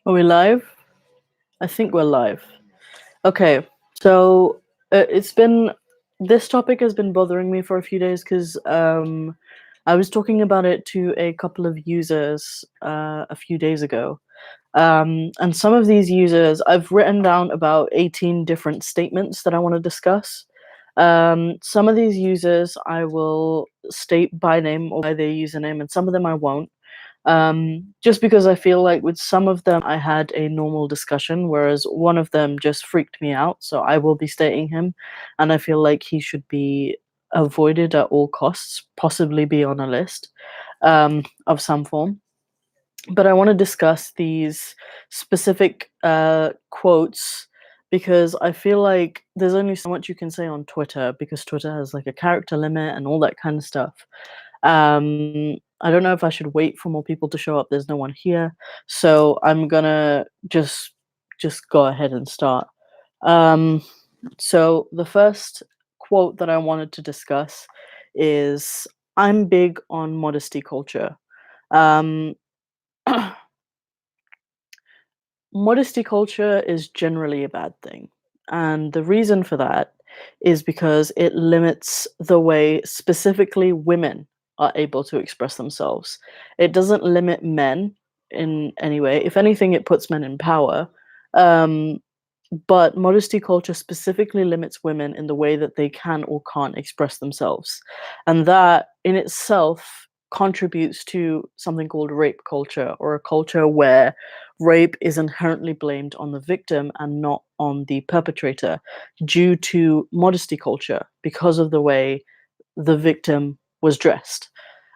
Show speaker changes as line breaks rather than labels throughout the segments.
Are we live? I think we're live. Okay, so it's been this topic has been bothering me for a few days because I was talking about it to a couple of users a few days ago. And some of these users, I've written down about 18 different statements that I want to discuss. Some of these users I will state by name or by their username, and some of them I won't. Just because I feel like with some of them I had a normal discussion, whereas one of them just freaked me out. So I will be stating him, and I feel like he should be avoided at all costs, possibly be on a list of some form. But I want to discuss these specific quotes because I feel like there's only so much you can say on Twitter because Twitter has like a character limit and all that kind of stuff. I don't know if I should wait for more people to show up. There's no one here, so I'm gonna just go ahead and start. Um, so the first quote that I wanted to discuss is, "I'm big on modesty culture." Um, Modesty culture is generally a bad thing. And the reason for that is because it limits the way specifically women are able to express themselves. It doesn't limit men in any way. If anything, it puts men in power. Um, but modesty culture specifically limits women in the way that they can or can't express themselves. And that in itself contributes to something called rape culture, or a culture where rape is inherently blamed on the victim and not on the perpetrator due to modesty culture because of the way the victim was dressed.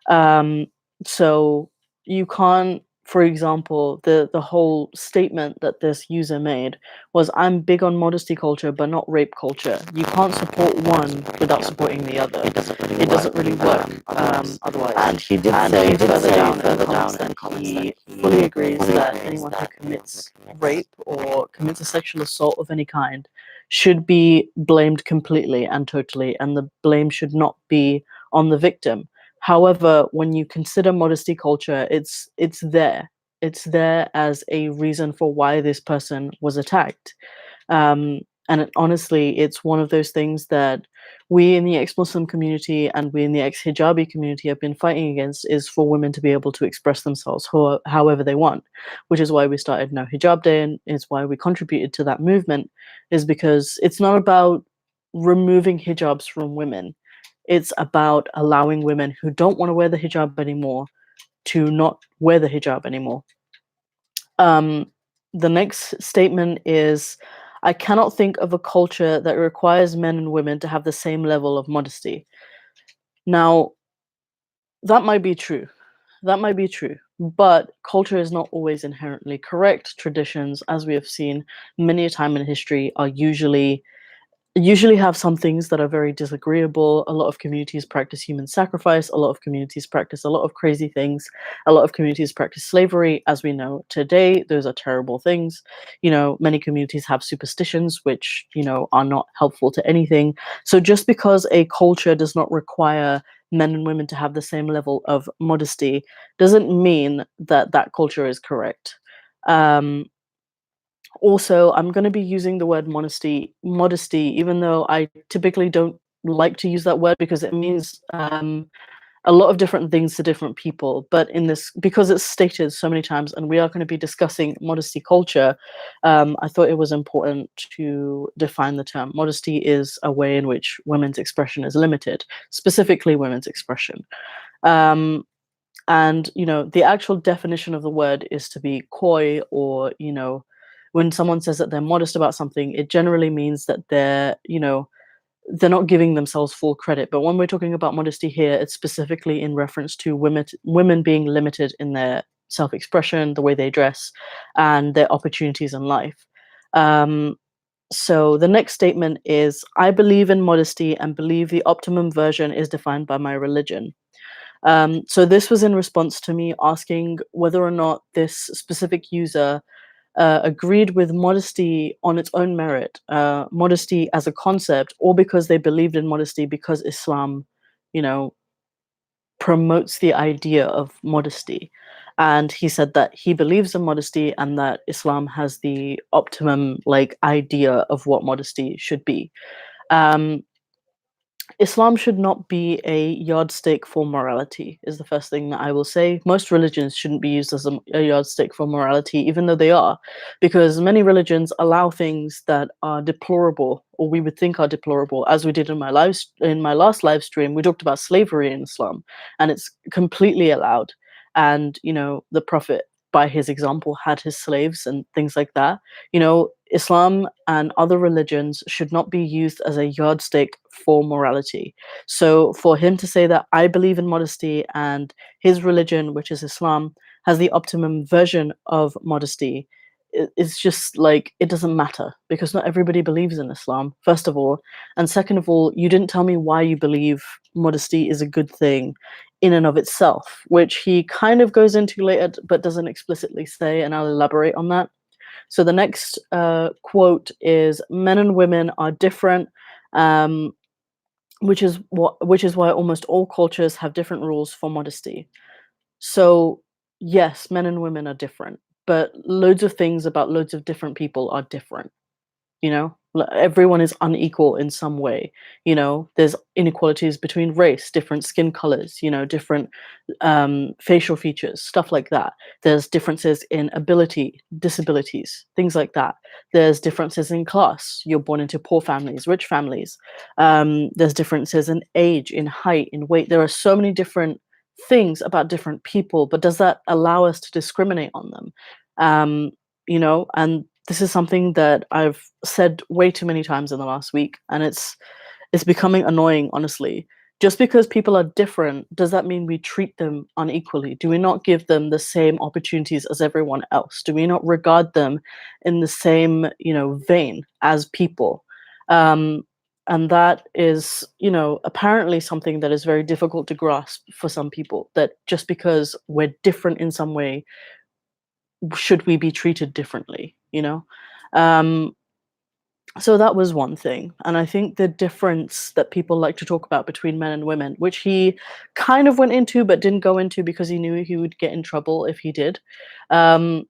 Um, so you can't, for example, the whole statement that this user made was, "I'm big on modesty culture, but not rape culture." You can't support one without supporting the other. It doesn't really work otherwise.
And he did
And
say
he did
further
say
down in the
further down
comments
in
that
the comments that
he
he
fully agrees
fully
that
agrees
anyone who
that anyone who
commits
rape or commits a sexual assault of any kind should be blamed completely and totally, and the blame should not be on the victim. However, when you consider modesty culture, it's there. It's there as a reason for why this person was attacked. Honestly, it's one of those things that we in the ex-Muslim community and we in the ex-Hijabi community have been fighting against, is for women to be able to express themselves however they want, which is why we started No Hijab Day, and is why we contributed to that movement, is because it's not about removing hijabs from women. It's about allowing women who don't want to wear the hijab anymore to not wear the hijab anymore. Um, the next statement is, "I cannot think of a culture that requires men and women to have the same level of modesty." Now, that might be true. That might be true. But culture is not always inherently correct. Traditions, as we have seen many a time in history, are usually have some things that are very disagreeable. A lot of communities practice human sacrifice. A lot of communities practice a lot of crazy things. A lot of communities practice slavery, as we know today. Those are terrible things. Many communities have superstitions, which, are not helpful to anything. So just because a culture does not require men and women to have the same level of modesty doesn't mean that that culture is correct. Um, Also, I'm going to be using the word modesty, even though I typically don't like to use that word because it means a lot of different things to different people. But in this, because it's stated so many times, and we are going to be discussing modesty culture, I thought it was important to define the term. Modesty is a way in which women's expression is limited, specifically women's expression. Um, and the actual definition of the word is to be coy, or when someone says that they're modest about something, it generally means that they're not giving themselves full credit. But when we're talking about modesty here, it's specifically in reference to women being limited in their self-expression, the way they dress, and their opportunities in life. So the next statement is, "I believe in modesty and believe the optimum version is defined by my religion." So this was in response to me asking whether or not this specific user agreed with modesty on its own merit, modesty as a concept, or because they believed in modesty because Islam, you know, promotes the idea of modesty. And he said that he believes in modesty and that Islam has the optimum like idea of what modesty should be. Um, Islam should not be a yardstick for morality, is the first thing that I will say. Most religions shouldn't be used as a yardstick for morality, even though they are, because many religions allow things that are deplorable, or we would think are deplorable. As we did in in my last live stream, we talked about slavery in Islam, and it's completely allowed. And the Prophet, by his example, had his slaves and things like that. Islam and other religions should not be used as a yardstick for morality. So for him to say that I believe in modesty and his religion, which is Islam, has the optimum version of modesty, it's just like it doesn't matter because not everybody believes in Islam, first of all. And second of all, you didn't tell me why you believe modesty is a good thing in and of itself, which he kind of goes into later but doesn't explicitly say, and I'll elaborate on that. So the next quote is, "Men and women are different, um, which is why almost all cultures have different rules for modesty." So yes, men and women are different, but loads of things about loads of different people are different. Everyone is unequal in some way. There's inequalities between race, different skin colors, different facial features, stuff like that. There's differences in ability, disabilities, things like that. There's differences in class. You're born into poor families, rich families. There's differences in age, in height, in weight. There are so many different things about different people, but does that allow us to discriminate on them? And this is something that I've said way too many times in the last week, and it's becoming annoying, honestly. Just because people are different, does that mean we treat them unequally? Do we not give them the same opportunities as everyone else? Do we not regard them in the same, vein as people? Um, and that is, apparently something that is very difficult to grasp for some people, that just because we're different in some way, should we be treated differently, Um, so that was one thing. And I think the difference that people like to talk about between men and women, which he kind of went into but didn't go into because he knew he would get in trouble if he did. Um,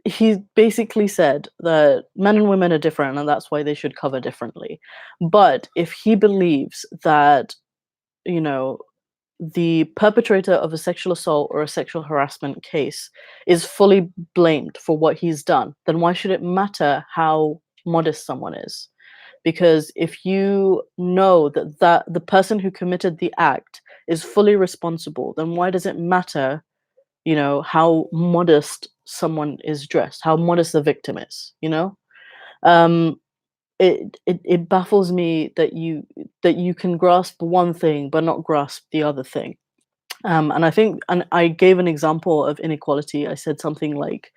he basically said that men and women are different and that's why they should cover differently. But if he believes that, you know, the perpetrator of a sexual assault or a sexual harassment case is fully blamed for what he's done, then why should it matter how modest someone is? Because if you know that the person who committed the act is fully responsible, then why does it matter, how modest someone is dressed, how modest the victim is? Um, it baffles me that you can grasp one thing but not grasp the other thing. And I think, and I gave an example of inequality. I said something like,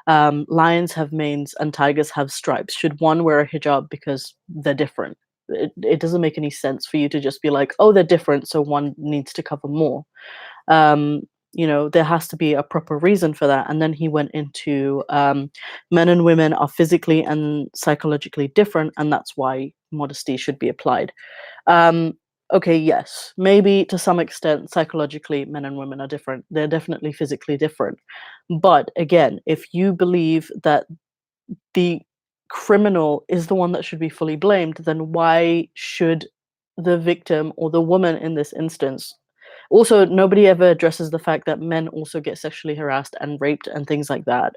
lions have manes and tigers have stripes. Should one wear a hijab because they're different? It doesn't make any sense for you to just be like, oh, they're different, so one needs to cover more. Um, there has to be a proper reason for that. And then he went into, men and women are physically and psychologically different, and that's why modesty should be applied. Um, okay, yes, maybe to some extent, psychologically, men and women are different. They're definitely physically different. But again, if you believe that the criminal is the one that should be fully blamed, then why should the victim or the woman in this instance? Also, nobody ever addresses the fact that men also get sexually harassed and raped and things like that.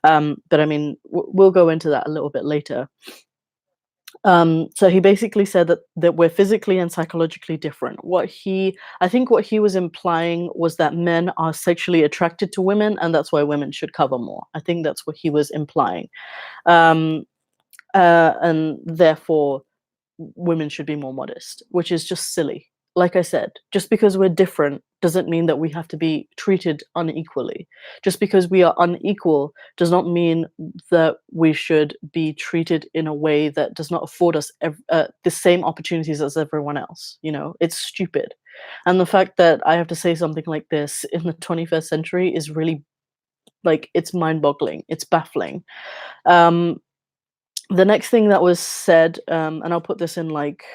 But I mean, we'll go into that a little bit later. So he basically said that we're physically and psychologically different. I think what he was implying was that men are sexually attracted to women, and that's why women should cover more. I think that's what he was implying, um, and therefore women should be more modest, which is just silly. Like I said, just because we're different doesn't mean that we have to be treated unequally. Just because we are unequal does not mean that we should be treated in a way that does not afford us the same opportunities as everyone else. It's stupid. And the fact that I have to say something like this in the 21st century is really, like, it's mind boggling. It's baffling. Um, the next thing that was said, and I'll put this in like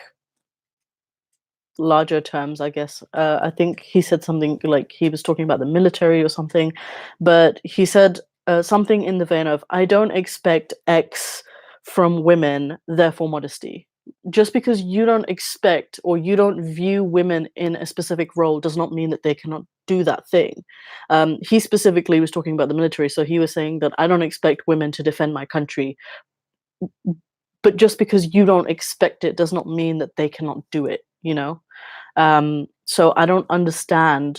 larger terms, I guess. I think he said something like he was talking about the military or something, but he said something in the vein of, "I don't expect X from women, therefore modesty." Just because you don't expect or you don't view women in a specific role does not mean that they cannot do that thing. He specifically was talking about the military, so he was saying that I don't expect women to defend my country, but just because you don't expect it does not mean that they cannot do it, you know? So I don't understand,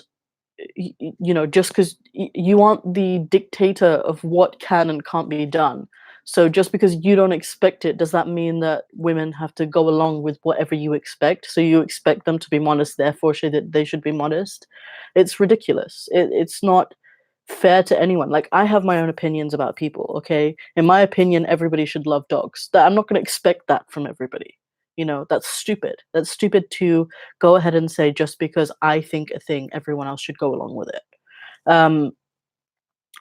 you know, just because you aren't the dictator of what can and can't be done. So just because you don't expect it, does that mean that women have to go along with whatever you expect? So you expect them to be modest, therefore they should be modest? It's ridiculous. It's not fair to anyone. Like, I have my own opinions about people, okay? In my opinion, everybody should love dogs. That I'm not going to expect that from everybody. You know, that's stupid. That's stupid to go ahead and say just because I think a thing, everyone else should go along with it. Um,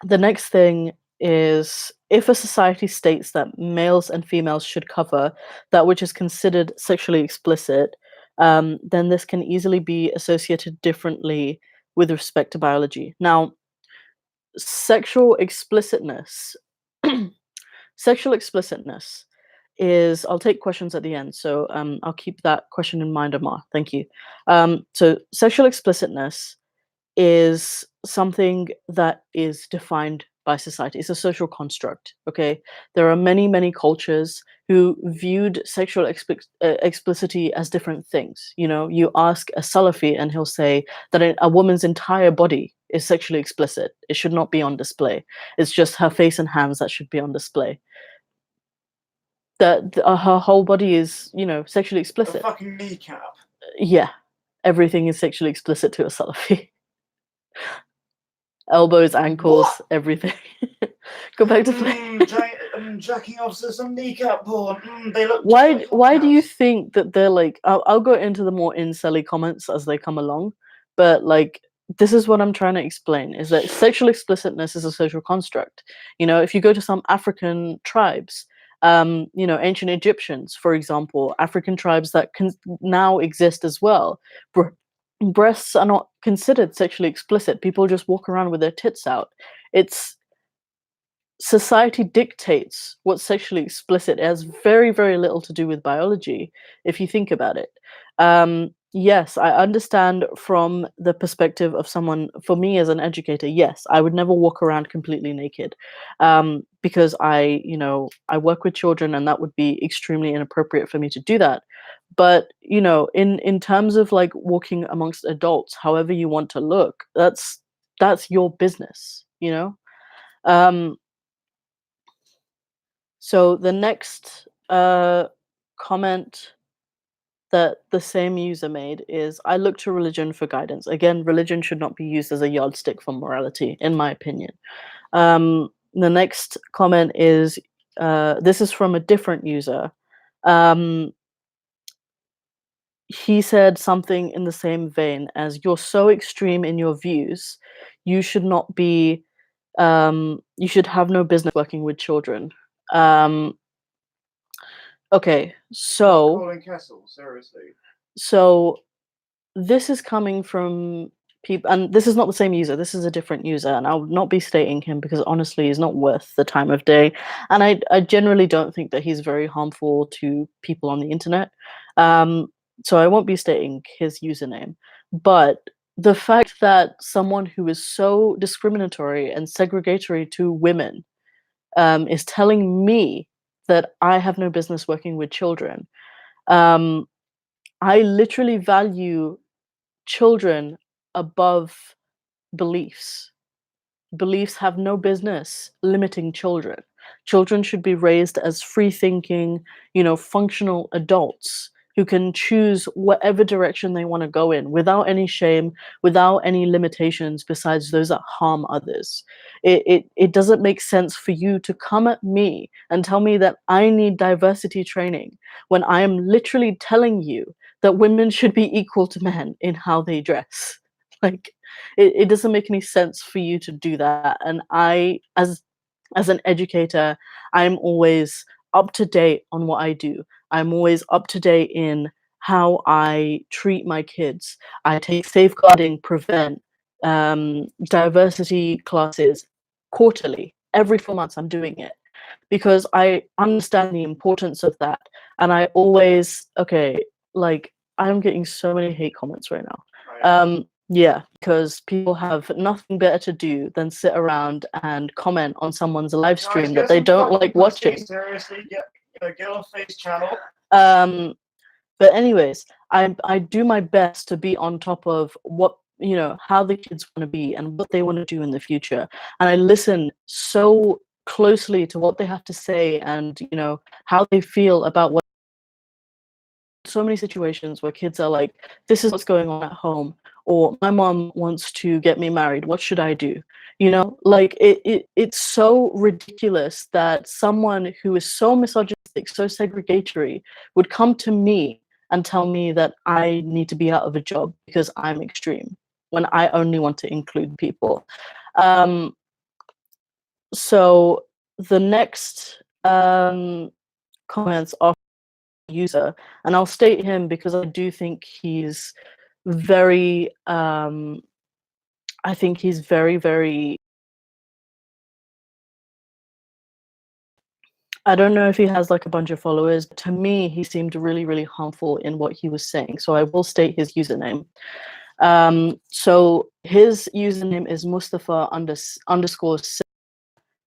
the next thing is, if a society states that males and females should cover that which is considered sexually explicit, then this can easily be associated differently with respect to biology. Now, sexual explicitness sexual explicitness is, I'll take questions at the end, so I'll keep that question in mind, Amar. Thank you. So sexual explicitness is something that is defined by society. It's a social construct. Okay, there are many, many cultures who viewed sexual explicitity as different things. You know, you ask a Salafi and he'll say that a woman's entire body is sexually explicit. It should not be on display. It's just her face and hands that should be on display. That her whole body is, you know, sexually
A
explicit.
fucking kneecap.
Yeah, everything is sexually explicit to a Salafi. Elbows, ankles,
What?
everything. Go back to play.
Jacking off to some kneecap porn. They look just
why
like
why do you
hothouse.
think that they're like, I'll go into the more incelly comments as they come along, but like, this is what I'm trying to explain, is that sexual explicitness is a social construct. You know, if you go to some African tribes, you know, ancient Egyptians, for example, African tribes that can now exist as well, breasts are not considered sexually explicit. People just walk around with their tits out. It's Society dictates what's sexually explicit. It has very, very little to do with biology, if you think about it. Yes, I understand from the perspective of someone, for me as an educator, yes, I would never walk around completely naked, because you know, I work with children and that would be extremely inappropriate for me to do that. But, you know, in terms of like walking amongst adults, however you want to look, that's your business, you know? Um, So the next comment that the same user made is, I look to religion for guidance. Again, religion should not be used as a yardstick for morality, in my opinion. The next comment is, this is from a different user. Um, he said something in the same vein as, you're so extreme in your views, you should not be, you should have no business working with children. Um, Okay,
Hot
so
calling Kessel, seriously.
so this is coming from people, and this is not the same user. This is a different user, and I'll not be stating him because honestly, he's not worth the time of day. And I generally don't think that he's very harmful to people on the internet. Um, so I won't be stating his username. But the fact that someone who is so discriminatory and segregatory to women, is telling me that I have no business working with children. Um, I literally value children above beliefs. Beliefs have no business limiting children. Children should be raised as free thinking, you know, functional adults who can choose whatever direction they want to go in without any shame, without any limitations besides those that harm others. It doesn't make sense for you to come at me and tell me that I need diversity training when I am literally telling you that women should be equal to men in how they dress. Like, it doesn't make any sense for you to do that. And I, as an educator, I'm always up to date on what I do. I'm always up to date in how I treat my kids. I take safeguarding, prevent, diversity classes quarterly. Every 4 months, I'm doing it because I understand the importance of that. And I always, okay, like, I'm getting so many hate comments right now. Yeah, because people have nothing better to do than sit around and comment on someone's live stream that they don't like watching.
Seriously, get on Face channel.
But anyways, I do my best to be on top of what, how the kids want to be and what they want to do in the future. And I listen so closely to what they have to say and, how they feel about what. So many situations where kids are like, this is what's going on at home, or my mom wants to get me married, what should I do? Like, it's so ridiculous that someone who is so misogynistic, so segregatory, would come to me and tell me that I need to be out of a job because I'm extreme, when I only want to include people. So the next comments are user, and I'll state him because I do think he's very I think he's very, very, I don't know if he has like a bunch of followers. To me, he seemed really, really harmful in what he was saying, so I will state his username. So his username is Mustafa underscore,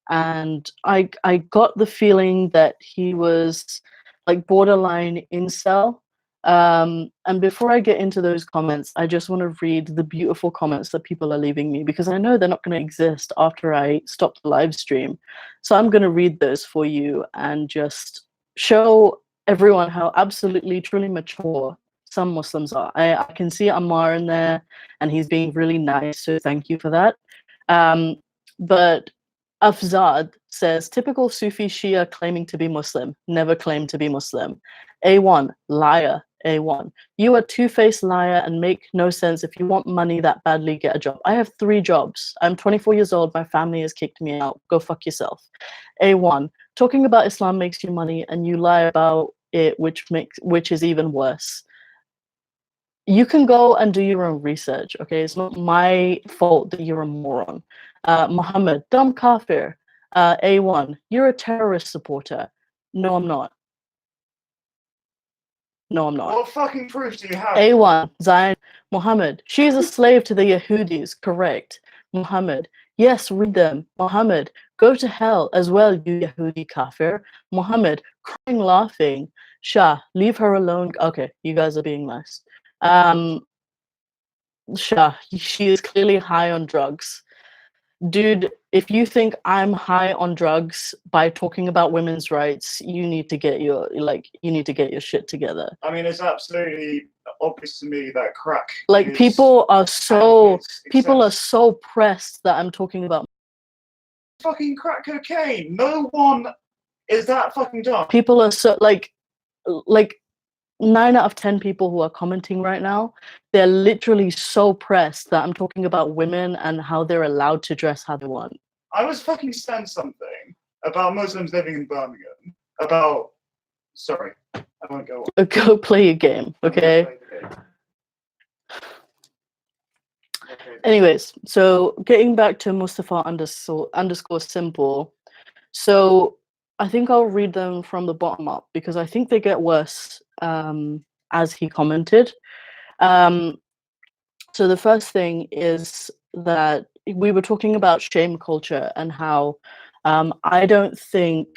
and I got the feeling that he was like borderline incel. And before I get into those comments, I just want to read the beautiful comments that people are leaving me, because I know they're not going to exist after I stop the live stream. So I'm going to read those for you and just show everyone how absolutely truly mature some Muslims are. I can see Ammar in there, and he's being really nice, so thank you for that. But Afzad says, typical Sufi Shia claiming to be Muslim, never claimed to be Muslim. A1, liar, A1. You are two-faced liar and make no sense. If you want money that badly, get a job. I have 3 jobs. I'm 24 years old. My family has kicked me out. Go fuck yourself. A1, talking about Islam makes you money and you lie about it, which is even worse. You can go and do your own research, okay? It's not my fault that you're a moron. Muhammad, dumb kafir. A1, you're a terrorist supporter. No, I'm not. No, I'm not.
What fucking proof do you have?
A1, Zion. Muhammad, she is a slave to the Yahudis. Correct. Muhammad, yes, read them. Muhammad, go to hell as well, you Yahudi kafir. Muhammad, crying, laughing. Shah, leave her alone. Okay, you guys are being nice. Shah, she is clearly high on drugs. Dude, if you think I'm high on drugs by talking about women's rights, you need to get your shit together.
I mean, it's absolutely obvious to me that crack.
Like, people are so pressed that I'm talking about
fucking crack cocaine. No one is that fucking dumb.
People are so like 9 out of 10 people who are commenting right now, they're literally so pressed that I'm talking about women and how they're allowed to dress how they want.
I was fucking saying something about Muslims living in Birmingham. Sorry, I won't go on.
Go play a game, okay? Anyways, so getting back to Mustafa underscore simple. So I think I'll read them from the bottom up because I think they get worse as he commented. So the first thing is that we were talking about shame culture and how I don't think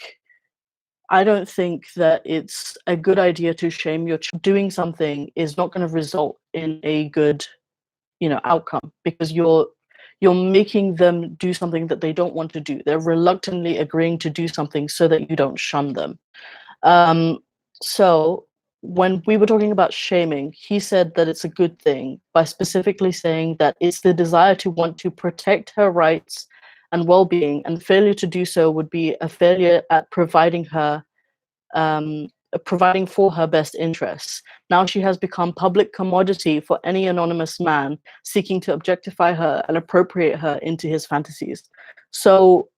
that it's a good idea to shame your doing something is not going to result in a good, outcome, because you're making them do something that they don't want to do. They're reluctantly agreeing to do something so that you don't shun them. So when we were talking about shaming, he said that it's a good thing by specifically saying that it's the desire to want to protect her rights and well-being, and failure to do so would be a failure at providing for her best interests. Now she has become public commodity for any anonymous man seeking to objectify her and appropriate her into his fantasies. So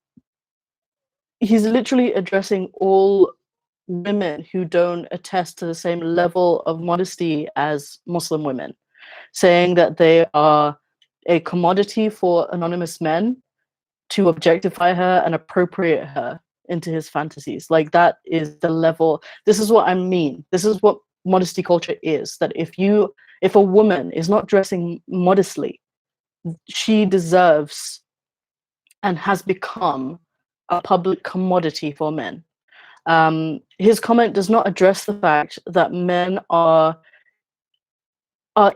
he's literally addressing all women who don't attest to the same level of modesty as Muslim women, saying that they are a commodity for anonymous men to objectify her and appropriate her into his fantasies. Like, that is the level. This is what I mean. This is what modesty culture is. That if a woman is not dressing modestly, she deserves and has become a public commodity for men. His comment does not address the fact that men are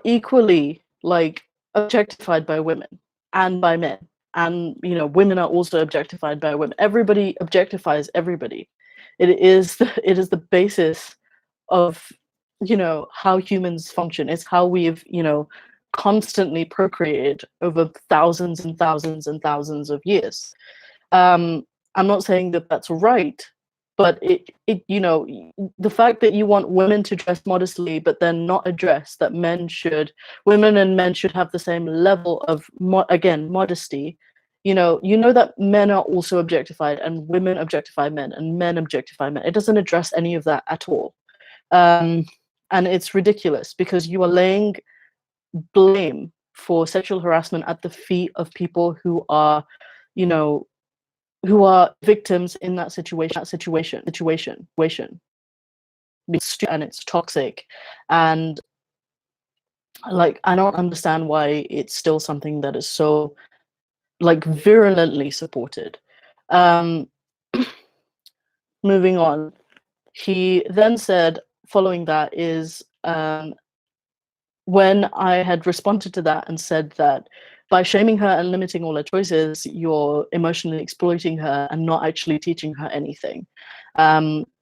equally, like, objectified by women and by men, and women are also objectified by women. Everybody objectifies everybody. It is the basis of how humans function. It's how we've constantly procreated over thousands and thousands and thousands of years. I'm not saying that that's right, but the fact that you want women to dress modestly, but then not address that women and men should have the same level of modesty. That men are also objectified, and women objectify men, and men objectify men. It doesn't address any of that at all. And it's ridiculous, because you are laying blame for sexual harassment at the feet of people who are victims in that situation. And it's toxic, and like, I don't understand why it's still something that is so, like, virulently supported. Moving on, he then said, following that is, when I had responded to that and said that by shaming her and limiting all her choices, you're emotionally exploiting her and not actually teaching her anything.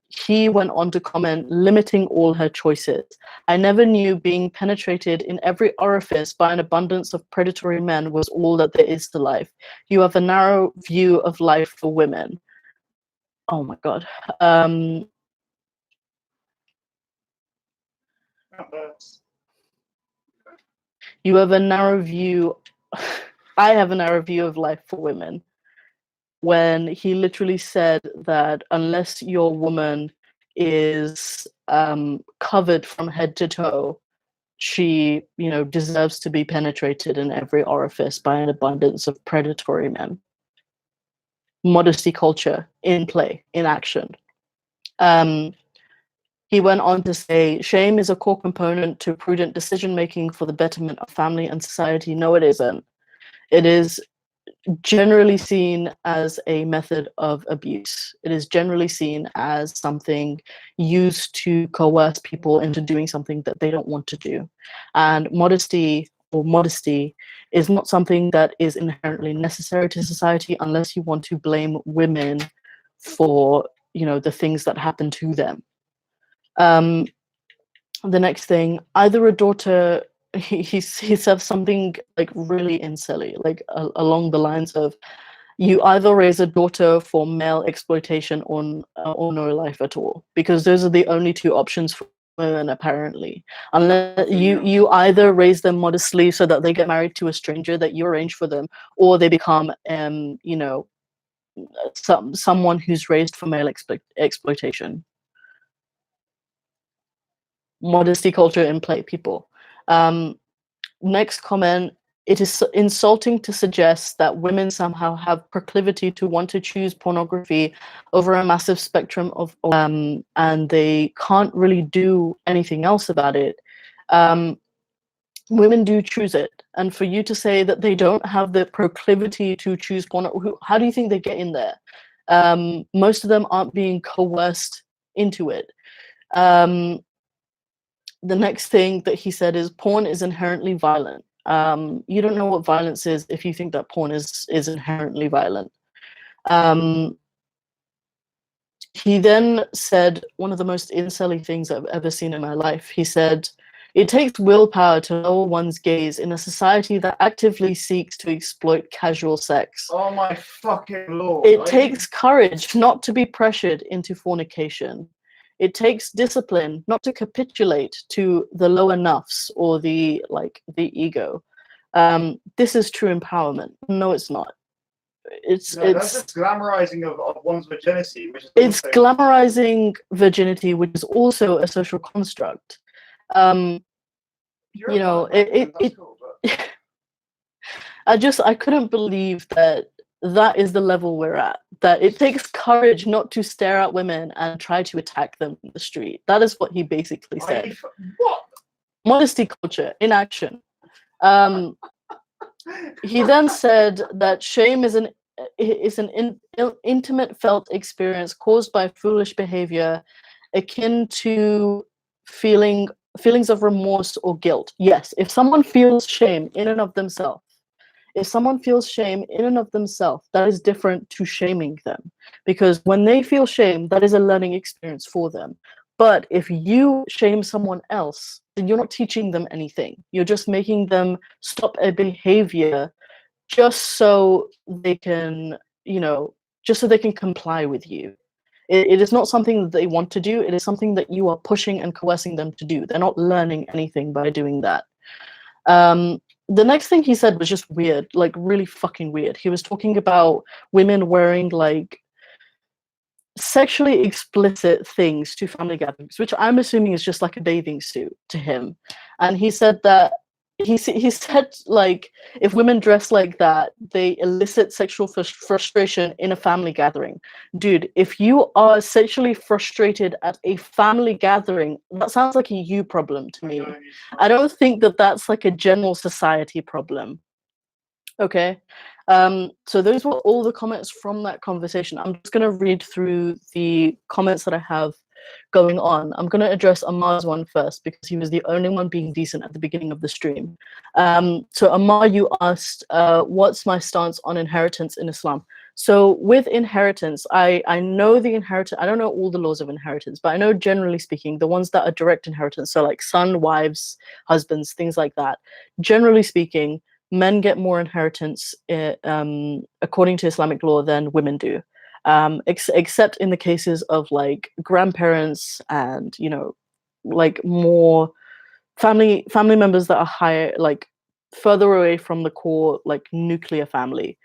He went on to comment, limiting all her choices. I never knew being penetrated in every orifice by an abundance of predatory men was all that there is to life. You have a narrow view of life for women. Oh my God. You have a narrow view. I have a narrow view of life for women. When he literally said that unless your woman is covered from head to toe, she, deserves to be penetrated in every orifice by an abundance of predatory men. Modesty culture in play, in action. He went on to say, shame is a core component to prudent decision-making for the betterment of family and society. No, it isn't. It is generally seen as a method of abuse. It is generally seen as something used to coerce people into doing something that they don't want to do. And modesty is not something that is inherently necessary to society, unless you want to blame women for, the things that happen to them. The next thing, either a daughter, he said something like really insilly, like along the lines of, you either raise a daughter for male exploitation or no life at all, because those are the only two options for women, apparently. Unless you either raise them modestly so that they get married to a stranger that you arrange for them, or they become someone who's raised for male exploitation. Modesty culture in play, people. Next comment, it is insulting to suggest that women somehow have proclivity to want to choose pornography over a massive spectrum of and they can't really do anything else about it. Women do choose it, and for you to say that they don't have the proclivity to choose pornography, how do you think they get in there? Most of them aren't being coerced into it. The next thing that he said is, porn is inherently violent. You don't know what violence is if you think that porn is inherently violent. He then said one of the most incelly things I've ever seen in my life. He said, it takes willpower to lower one's gaze in a society that actively seeks to exploit casual sex.
Oh my fucking Lord.
It takes courage not to be pressured into fornication. It takes discipline not to capitulate to the lower nafs or the ego. This is true empowerment. No, it's not.
That's just glamorizing of one's virginity, which is
it's
also...
glamorizing virginity, which is also a social construct. You know,
cool, but...
I couldn't believe that that is the level we're at. That it takes courage not to stare at women and try to attack them in the street. That is what he basically said.
What?
Modesty culture in action. He then said that shame is an intimate felt experience caused by foolish behavior, akin to feelings of remorse or guilt. Yes, if someone feels shame in and of themselves, that is different to shaming them, because when they feel shame, that is a learning experience for them. But if you shame someone else, then you're not teaching them anything. You're just making them stop a behavior just so they can, just so they can comply with you. It is not something that they want to do. It is something that you are pushing and coercing them to do. They're not learning anything by doing that. The next thing he said was just weird, like really fucking weird. He was talking about women wearing like sexually explicit things to family gatherings, which I'm assuming is just like a bathing suit to him. And he said that he said like if women dress like that, they elicit sexual frustration in a family gathering. Dude, if you are sexually frustrated at a family gathering, that sounds like a you problem to me. I don't think that that's like a general society problem. Okay. So those were all the comments from that conversation. I'm just going to read through the comments that I have going on. I'm going to address Ammar's one first because he was the only one being decent at the beginning of the stream. So Ammar, you asked, what's my stance on inheritance in Islam? So with inheritance, I know the inheritance, I don't know all the laws of inheritance, but I know generally speaking, the ones that are direct inheritance, so like son, wives, husbands, things like that, generally speaking, men get more inheritance according to Islamic law than women do, except in the cases of like grandparents and like more family members that are higher, like further away from the core like nuclear family.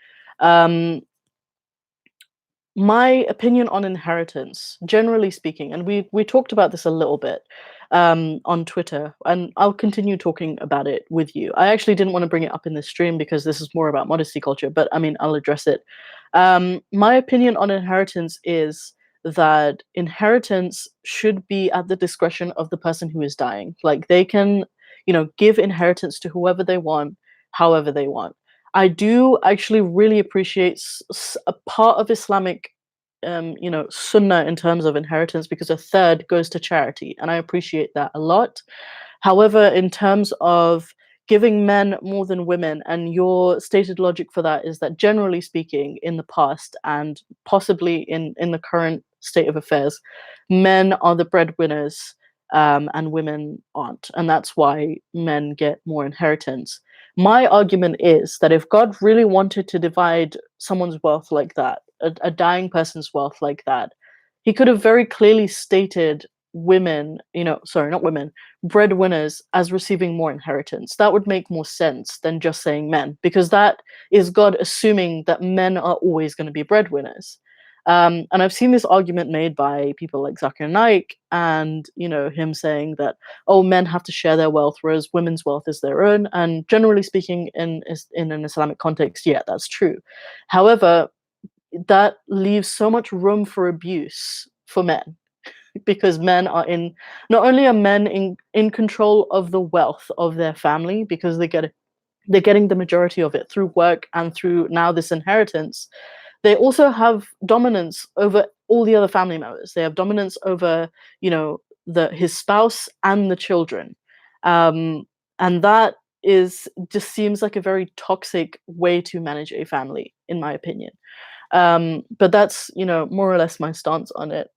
My opinion on inheritance, generally speaking, and we talked about this a little bit on Twitter, and I'll continue talking about it with you. I actually didn't want to bring it up in this stream because this is more about modesty culture, but I mean, I'll address it. My opinion on inheritance is that inheritance should be at the discretion of the person who is dying. Like they can, give inheritance to whoever they want, however they want. I do actually really appreciate a part of Islamic, sunnah in terms of inheritance, because a third goes to charity, and I appreciate that a lot. However, in terms of giving men more than women, and your stated logic for that is that generally speaking, in the past and possibly in the current state of affairs, men are the breadwinners and women aren't, and that's why men get more inheritance. My argument is that if God really wanted to divide someone's wealth like that, a dying person's wealth like that, he could have very clearly stated women, sorry, not women, breadwinners as receiving more inheritance. That would make more sense than just saying men, because that is God assuming that men are always going to be breadwinners. And I've seen this argument made by people like Zakir Naik, and him saying that, oh, men have to share their wealth, whereas women's wealth is their own. And generally speaking, in an Islamic context, yeah, that's true. However, that leaves so much room for abuse for men, because men are not only are men in control of the wealth of their family, because they're getting the majority of it through work and through now this inheritance. They also have dominance over all the other family members. They have dominance over, his spouse and the children. And that just seems like a very toxic way to manage a family, in my opinion. But that's, more or less my stance on it.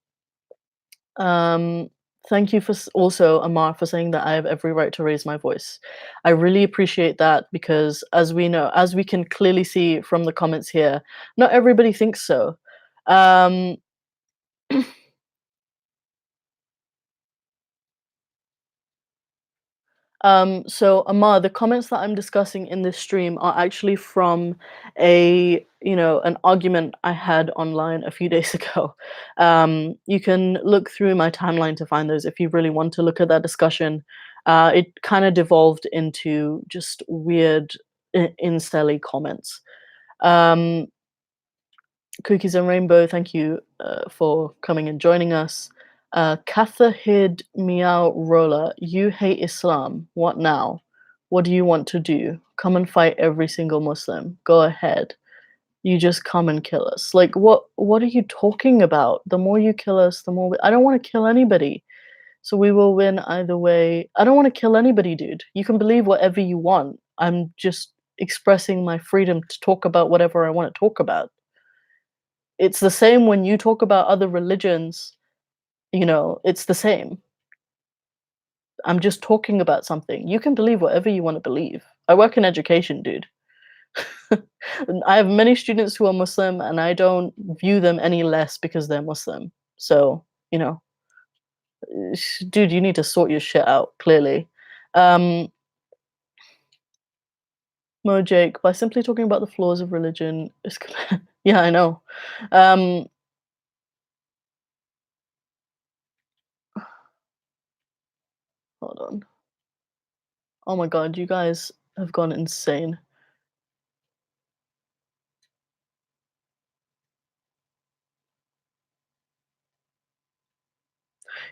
Thank you for also, Ammar, for saying that I have every right to raise my voice. I really appreciate that, because as we can clearly see from the comments here, not everybody thinks so. So Amar, the comments that I'm discussing in this stream are actually from an argument I had online a few days ago. You can look through my timeline to find those if you really want to look at that discussion. It kind of devolved into just weird incelly comments. Um, Cookies and Rainbow, thank you for coming and joining us. Kathahid Meow Roller, you hate Islam. What now? What do you want to do? Come and fight every single Muslim. Go ahead. You just come and kill us. Like, what are you talking about? The more you kill us, the more I don't want to kill anybody. So we will win either way. I don't want to kill anybody, dude. You can believe whatever you want. I'm just expressing my freedom to talk about whatever I want to talk about. It's the same when you talk about other religions, it's the same. I'm just talking about something. You can believe whatever you want to believe. I work in education, dude. I have many students who are Muslim, and I don't view them any less because they're Muslim. So, dude, you need to sort your shit out, clearly. Um, Mo Jake, by simply talking about the flaws of religion, is yeah, I know. Hold on. Oh my god, you guys have gone insane.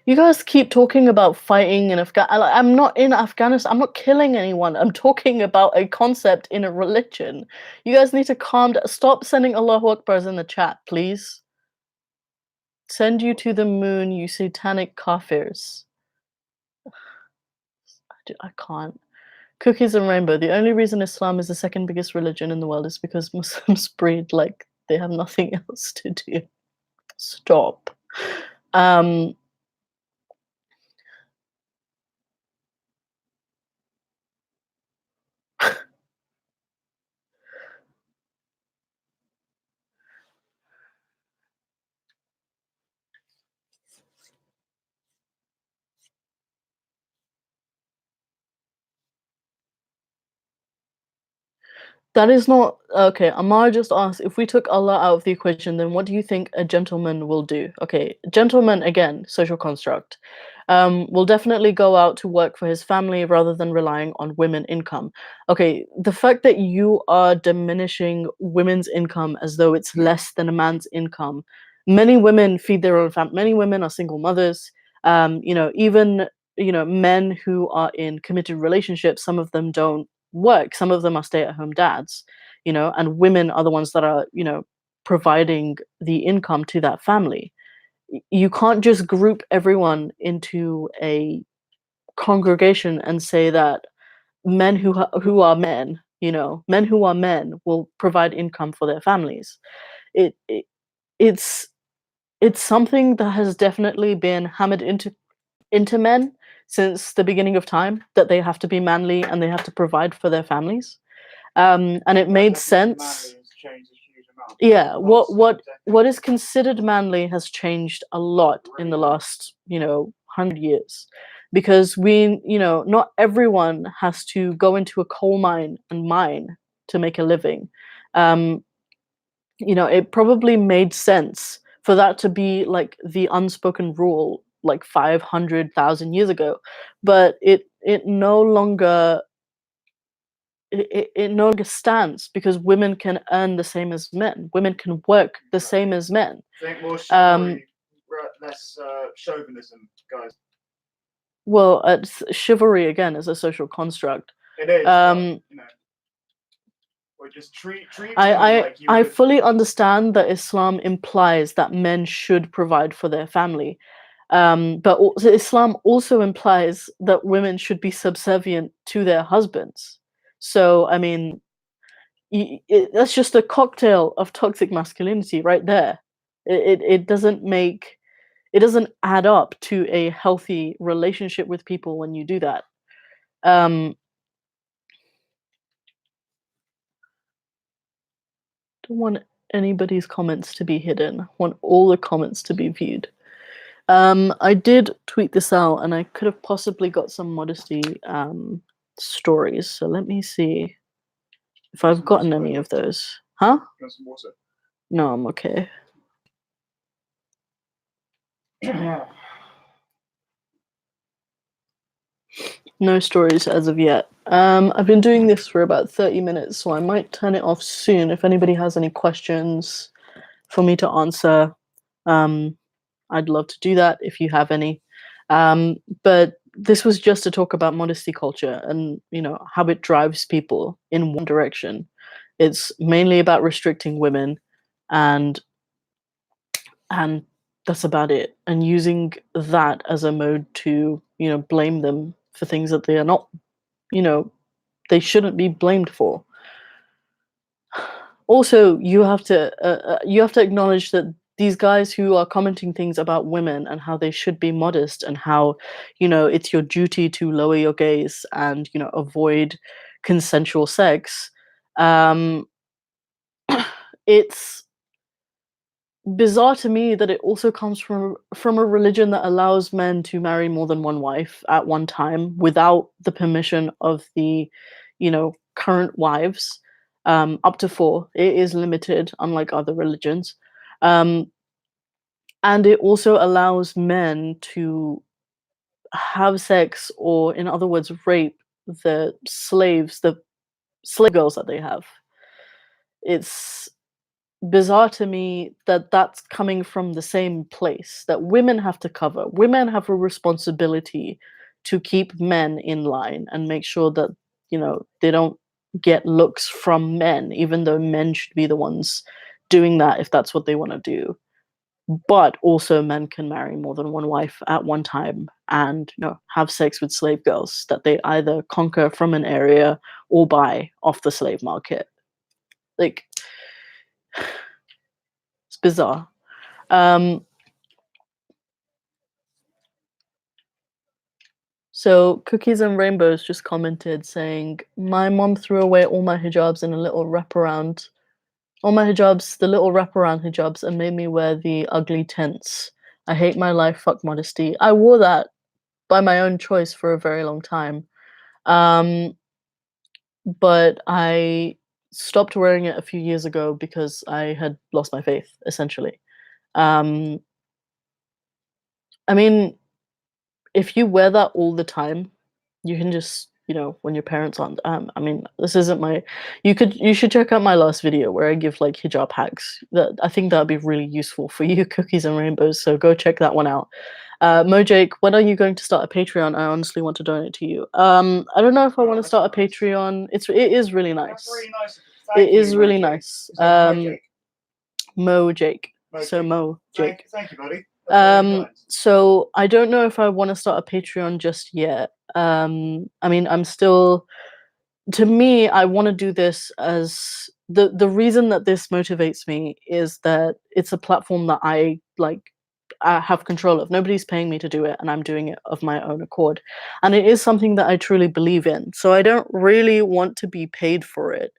You guys keep talking about fighting in I'm not in Afghanistan. I'm not killing anyone. I'm talking about a concept in a religion. You guys need to calm down. Stop sending Allahu Akbars in the chat, please. Send you to the moon, you satanic kafirs. I can't. Cookies and Rainbow. The only reason Islam is the second biggest religion in the world is because Muslims breed like they have nothing else to do. Stop. That is not okay. Amar just asked if we took Allah out of the equation, then what do you think a gentleman will do? Okay, gentleman again, social construct. Will definitely go out to work for his family rather than relying on women income. Okay, the fact that you are diminishing women's income as though it's less than a man's income. Many women feed their own family. Many women are single mothers. Even men who are in committed relationships, some of them don't work. Some of them are stay-at-home dads, and women are the ones that are, providing the income to that family. You can't just group everyone into a congregation and say that men who are men, men who are men will provide income for their families. It, it it's it's something that has definitely been hammered into men since the beginning of time, that they have to be manly and they have to provide for their families. And it made sense. Yeah, what is considered manly has changed a lot in the last 100 years, because not everyone has to go into a coal mine and mine to make a living. um it probably made sense for that to be like the unspoken rule like 500,000 years ago, but it no longer it no longer stands, because women can earn the same as men. Women can work the same as men.
Think more chivalry, less chauvinism, guys.
Well, chivalry again is a social construct.
It is. Or just treat
I fully understand that Islam implies that men should provide for their family, but Islam also implies that women should be subservient to their husbands. So, I mean, that's just a cocktail of toxic masculinity right there. It doesn't add up to a healthy relationship with people when you do that. Um, don't want anybody's comments to be hidden. Want all the comments to be viewed. I did tweet this out, and I could have possibly got some modesty stories. So let me see if I've gotten any of those. Huh?
Some water.
No, I'm okay. No stories as of yet. I've been doing this for about 30 minutes, so I might turn it off soon. If anybody has any questions for me to answer, I'd love to do that if you have any. But this was just to talk about modesty culture and how it drives people in one direction. It's mainly about restricting women, and and that's about it. And using that as a mode to blame them for things that they are not, you know, they shouldn't be blamed for. Also, you have to acknowledge that these guys who are commenting things about women and how they should be modest and how it's your duty to lower your gaze and avoid consensual sex. um it's bizarre to me that it also comes from a religion that allows men to marry more than one wife at one time without the permission of the current wives. Up to four. It is limited, unlike other religions. um and it also allows men to have sex, or in other words rape, the slave girls that they have. It's bizarre to me that that's coming from the same place that women have to cover. Women have a responsibility to keep men in line and make sure that they don't get looks from men, even though men should be the ones doing that if that's what they want to do. But also men can marry more than one wife at one time and have sex with slave girls that they either conquer from an area or buy off the slave market. Like, it's bizarre. So Cookies and Rainbows just commented saying, "My mom threw away all my hijabs in a little wraparound. All my hijabs, the little wraparound hijabs, and made me wear the ugly tents. I hate my life, fuck modesty." I wore that by my own choice for a very long time. Um, but I stopped wearing it a few years ago because I had lost my faith, essentially. Um, I mean, if you wear that all the time, you can just, when your parents aren't, I mean, this isn't my, you should check out my last video where I give like hijab hacks. That I think that'd be really useful for you, Cookies and Rainbows. So go check that one out. Mojake, when are you going to start a Patreon? I honestly want to donate to you. I don't know if I want to start a Patreon. It is really nice.
That's really nice.
It is really
Mojake.
nice.
Is that Mojake?
Mojake.
Mojake.
So Mojake.
Thank you, buddy. That's very kind.
So I don't know if I want to start a Patreon just yet. I mean, I'm still, to me, I want to do this as the reason that this motivates me is that it's a platform that I have control of. Nobody's paying me to do it, and I'm doing it of my own accord. And it is something that I truly believe in. So I don't really want to be paid for it.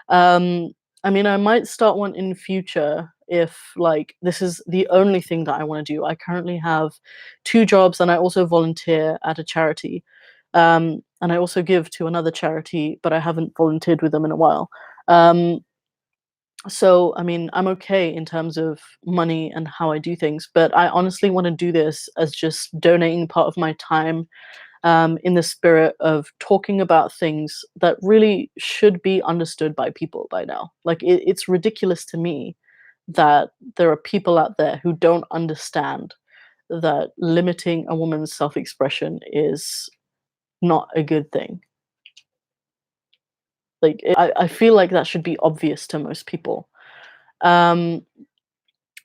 Um, I mean, I might start one in future if like this is the only thing that I want to do. I currently have two jobs, and I also volunteer at a charity. And I also give to another charity, but I haven't volunteered with them in a while. Um, so I mean, I'm okay in terms of money and how I do things, but I honestly want to do this as just donating part of my time, in the spirit of talking about things that really should be understood by people by now. Like, it's ridiculous to me that there are people out there who don't understand that limiting a woman's self-expression is not a good thing. Like, I feel like that should be obvious to most people. Um,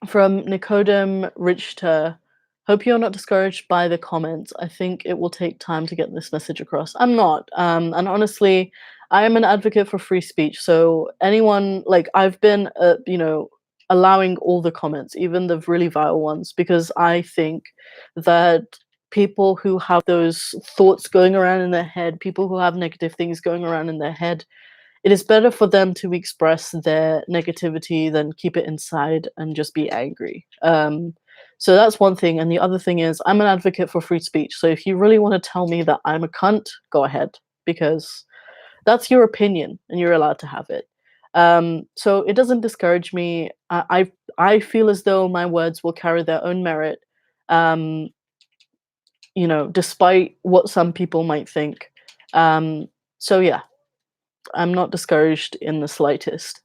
from Nicodem Richter, "Hope you're not discouraged by the comments. I think it will take time to get this message across." I'm not. And honestly, I am an advocate for free speech. So anyone, like, I've been, allowing all the comments, even the really vile ones, because I think that people who have those thoughts going around in their head, people who have negative things going around in their head, it is better for them to express their negativity than keep it inside and just be angry. So that's one thing. And the other thing is, I'm an advocate for free speech. So if you really want to tell me that I'm a cunt, go ahead, because that's your opinion and you're allowed to have it. So it doesn't discourage me. I feel as though my words will carry their own merit, um, despite what some people might think. So yeah, I'm not discouraged in the slightest.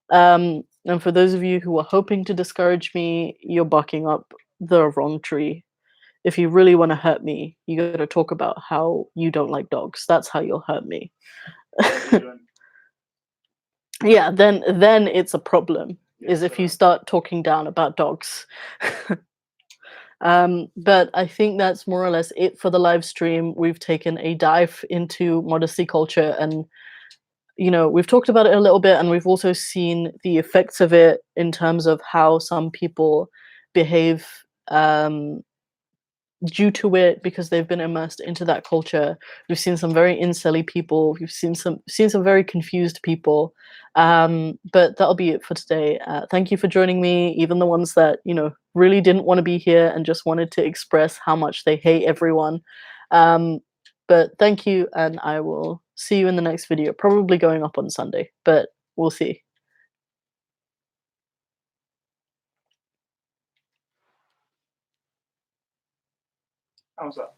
And for those of you who are hoping to discourage me, you're barking up the wrong tree. If you really want to hurt me, you got to talk about how you don't like dogs. That's how you'll hurt me. Yeah, then it's a problem. Is if you start talking down about dogs. But I think that's more or less it for the live stream. We've taken a dive into modesty culture, and we've talked about it a little bit, and we've also seen the effects of it in terms of how some people behave due to it because they've been immersed into that culture. We've seen some very incelly people. We've seen some very confused people. But that'll be it for today. Thank you for joining me, even the ones that really didn't want to be here and just wanted to express how much they hate everyone. But thank you, and I will see you in the next video. Probably going up on Sunday, but we'll see.
How's that?